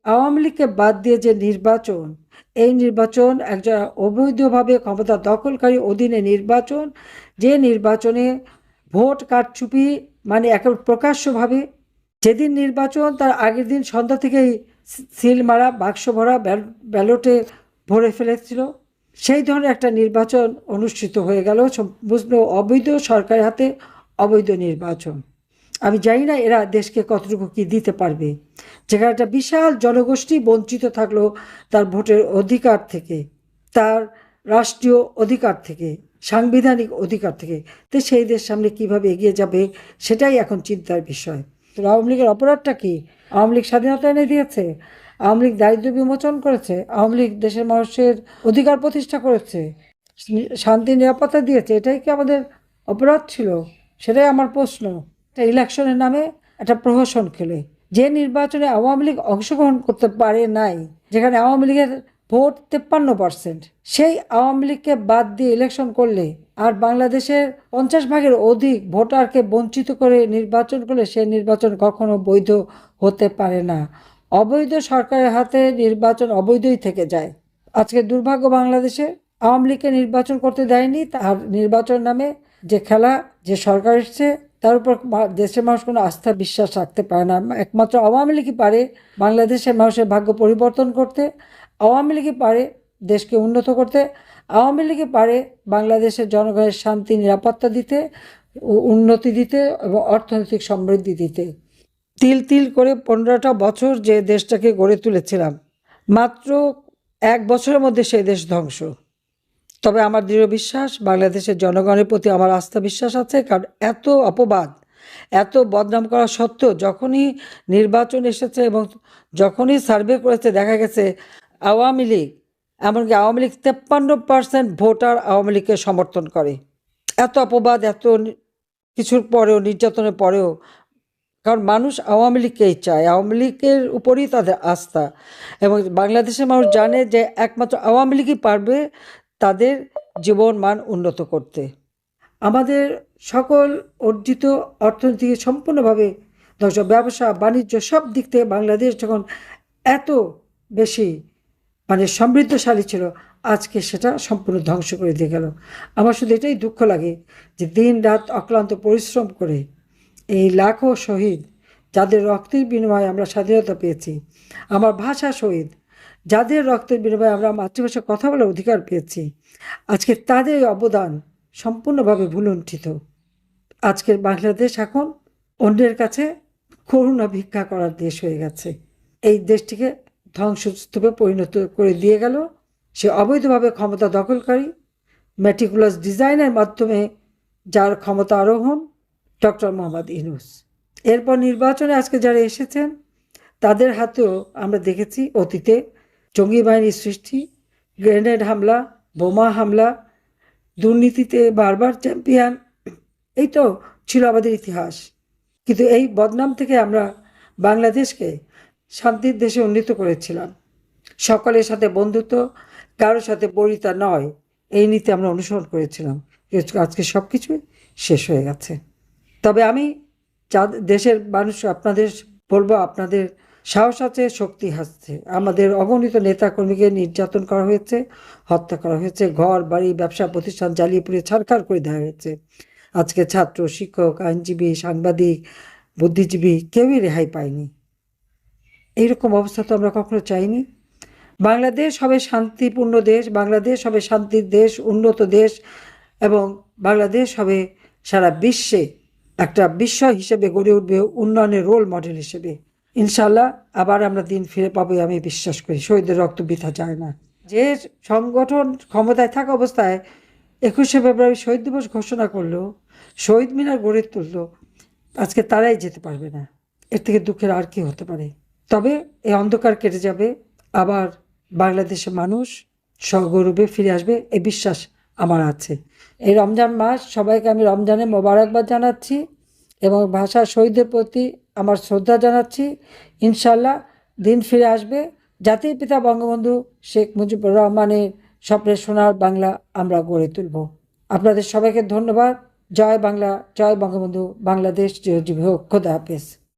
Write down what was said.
আওয়ামী লীগকে বাদ দিয়ে যে নির্বাচন, এই নির্বাচন একজন অবৈধভাবে ক্ষমতা দখলকারী অধীনে নির্বাচন, যে নির্বাচনে ভোট কারচুপি মানে একেবারে প্রকাশ্যভাবে, যেদিন নির্বাচন তার আগের দিন সন্ধ্যা থেকেই সিল মারা, বাক্স ভরা, ব্যালটে ভরে ফেলেছিল, সেই ধরনের একটা নির্বাচন অনুষ্ঠিত হয়ে গেল সম্পূর্ণ অবৈধ সরকারের হাতে। অবৈধ নির্বাচন, আমি জানি না এরা দেশকে কতটুকু কি দিতে পারবে, যেখানে একটা বিশাল জনগোষ্ঠী বঞ্চিত থাকলো তার ভোটের অধিকার থেকে, তার রাষ্ট্রীয় অধিকার থেকে, সাংবিধানিক অধিকার থেকে। তো সেই দেশ সামনে কিভাবে এগিয়ে যাবে, সেটাই এখন চিন্তার বিষয়। তো আওয়ামী লীগের অপরাধটা কি? আওয়ামী লীগ স্বাধীনতা এনে দিয়েছে, আওয়ামী লীগ দারিদ্র বিমোচন করেছে, আওয়ামী লীগ দেশের মানুষের অধিকার প্রতিষ্ঠা করেছে, শান্তি নিরাপত্তা দিয়েছে, এটাই কি আমাদের অপরাধ ছিল? সেটাই আমার প্রশ্ন। একটা ইলেকশনের নামে একটা প্রহসন খেলে, যে নির্বাচনে আওয়ামী লীগ অংশগ্রহণ করতে পারে নাই, যেখানে আওয়ামী লীগের ভোট 53%, সেই আওয়ামী লীগকে বাদ দিয়ে ইলেকশন করলে আর বাংলাদেশের 50 ভাগের অধিক ভোটারকে বঞ্চিত করে নির্বাচন করলে সেই নির্বাচন কখনো বৈধ হতে পারে না। অবৈধ সরকারের হাতে নির্বাচন অবৈধই থেকে যায়। আজকে দুর্ভাগ্য, বাংলাদেশে আওয়ামী লীগকে নির্বাচন করতে দেয়নি, তার নির্বাচন নামে যে খেলা, যে সরকার এসছে তার উপর দেশের মানুষ কোনো আস্থা বিশ্বাস রাখতে পারে না। একমাত্র আওয়ামী লীগই পারে বাংলাদেশের মানুষের ভাগ্য পরিবর্তন করতে, আওয়ামী লীগই পারে দেশকে উন্নত করতে, আওয়ামী লীগই পারে বাংলাদেশের জনগণের শান্তি নিরাপত্তা দিতে, উন্নতি দিতে এবং অর্থনৈতিক সমৃদ্ধি দিতে। তিল তিল করে 15টা বছর যে দেশটাকে গড়ে তুলেছিলাম, মাত্র 1 বছরের মধ্যে সেই দেশ ধ্বংস। তবে আমার দৃঢ় বিশ্বাস, বাংলাদেশের জনগণের প্রতি আমার আস্থা বিশ্বাস আছে, কারণ এত অপবাদ, এত বদনাম করা সত্ত্বেও যখনই নির্বাচন এসেছে এবং যখনই সার্ভে করেছে দেখা গেছে আওয়ামী লীগ, এমনকি আওয়ামী লীগ 53% ভোটার আওয়ামী লীগকে সমর্থন করে। এত অপবাদ, এত কিছুর পরেও, নির্যাতনের পরেও, কারণ মানুষ আওয়ামী লীগকেই চায়, আওয়ামী লীগের উপরই তাদের আস্থা, এবং বাংলাদেশের মানুষ জানে যে একমাত্র আওয়ামী লীগই পারবে তাদের জীবন মান উন্নত করতে। আমাদের সকল অর্জিত অর্থনীতি সম্পূর্ণভাবে ধ্বংস, ব্যবসা বাণিজ্য সব দিক থেকে বাংলাদেশ যখন এত বেশি মানে সমৃদ্ধশালী ছিল, আজকে সেটা সম্পূর্ণ ধ্বংস করে দিয়ে গেল। আমার শুধু এটাই দুঃখ লাগে যে দিন রাত অক্লান্ত পরিশ্রম করে এই লাখো শহীদ, যাদের রক্তের বিনিময়ে আমরা স্বাধীনতা পেয়েছি, আমার ভাষা শহীদ, যাদের রক্তের বিনিময়ে আমরা মাতৃভাষায় কথা বলার অধিকার পেয়েছি, আজকে তাদের অবদান সম্পূর্ণভাবে ভুলুণ্ঠিত। আজকের বাংলাদেশ এখন অন্যের কাছে করুণা ভিক্ষা করার দেশ হয়ে গেছে। এই দেশটিকে ধ্বংসস্তূপে পরিণত করে দিয়ে গেল সে অবৈধভাবে ক্ষমতা দখলকারী, ম্যাটিকুলাস ডিজাইনের মাধ্যমে যার ক্ষমতা আরোহণ, ডক্টর মোহাম্মদ ইউনূস। এরপর নির্বাচনে আজকে যারা এসেছেন তাদের হাতেও আমরা দেখেছি অতীতে জঙ্গি বাহিনীর সৃষ্টি, গ্রেনেড হামলা, বোমা হামলা, দুর্নীতিতে বারবার চ্যাম্পিয়ন, এই তো ছিল আমাদের ইতিহাস। কিন্তু এই বদনাম থেকে আমরা বাংলাদেশকে শান্তির দেশে উন্নীত করেছিলাম। সকলের সাথে বন্ধুত্ব, কারোর সাথে বরিতা নয়, এই নীতি আমরা অনুসরণ করেছিলাম। আজকে সব কিছুই শেষ হয়ে গেছে। তবে আমি দেশের মানুষ আপনাদের বলবো, আপনাদের সাহস আছে, শক্তি আছে। আমাদের অগণিত নেতাকর্মীকে নির্যাতন করা হয়েছে, হত্যা করা হয়েছে, ঘর বাড়ি ব্যবসা প্রতিষ্ঠান জ্বালিয়ে পুড়িয়ে ছারখার করে দেওয়া হয়েছে। আজকে ছাত্র, শিক্ষক, আইনজীবী, সাংবাদিক, বুদ্ধিজীবী কেউই রেহাই পায়নি। এইরকম অবস্থা তো আমরা কখনো চাইনি। বাংলাদেশ হবে শান্তিপূর্ণ দেশ, বাংলাদেশ হবে শান্তির দেশ, উন্নত দেশ, এবং বাংলাদেশ হবে সারা বিশ্বে একটা বিস্ময় হিসেবে গড়ে উঠবে, উন্নয়নের রোল মডেল হিসেবে। ইনশাল্লাহ আবার আমরা দিন ফিরে পাবো আমি বিশ্বাস করি। শহীদের রক্ত বৃথা যায় না। যে সংগঠন ক্ষমতায় থাকা অবস্থায় 21শে ফেব্রুয়ারি শহীদ দিবস ঘোষণা করলো, শহীদ মিনার গড়ে তুললো, আজকে তারাই যেতে পারবে না। এর থেকে দুঃখের আর কি হতে পারে? তবে এই অন্ধকার কেটে যাবে, আবার বাংলাদেশের মানুষ সগৌরবে ফিরে আসবে, এই বিশ্বাস আমার আছে। এই রমজান মাস সবাইকে আমি রমজানের মোবারকবাদ জানাচ্ছি এবং ভাষা শহীদদের প্রতি আমার শ্রদ্ধা জানাচ্ছি। ইনশাল্লাহ দিন ফিরে আসবে, জাতির পিতা বঙ্গবন্ধু শেখ মুজিবুর রহমানের স্বপ্নের সোনার বাংলা আমরা গড়ে তুলব। আপনাদের সবাইকে ধন্যবাদ। জয় বাংলা, জয় বঙ্গবন্ধু, বাংলাদেশ চিরজীবী হোক। খোদা হাফেজ।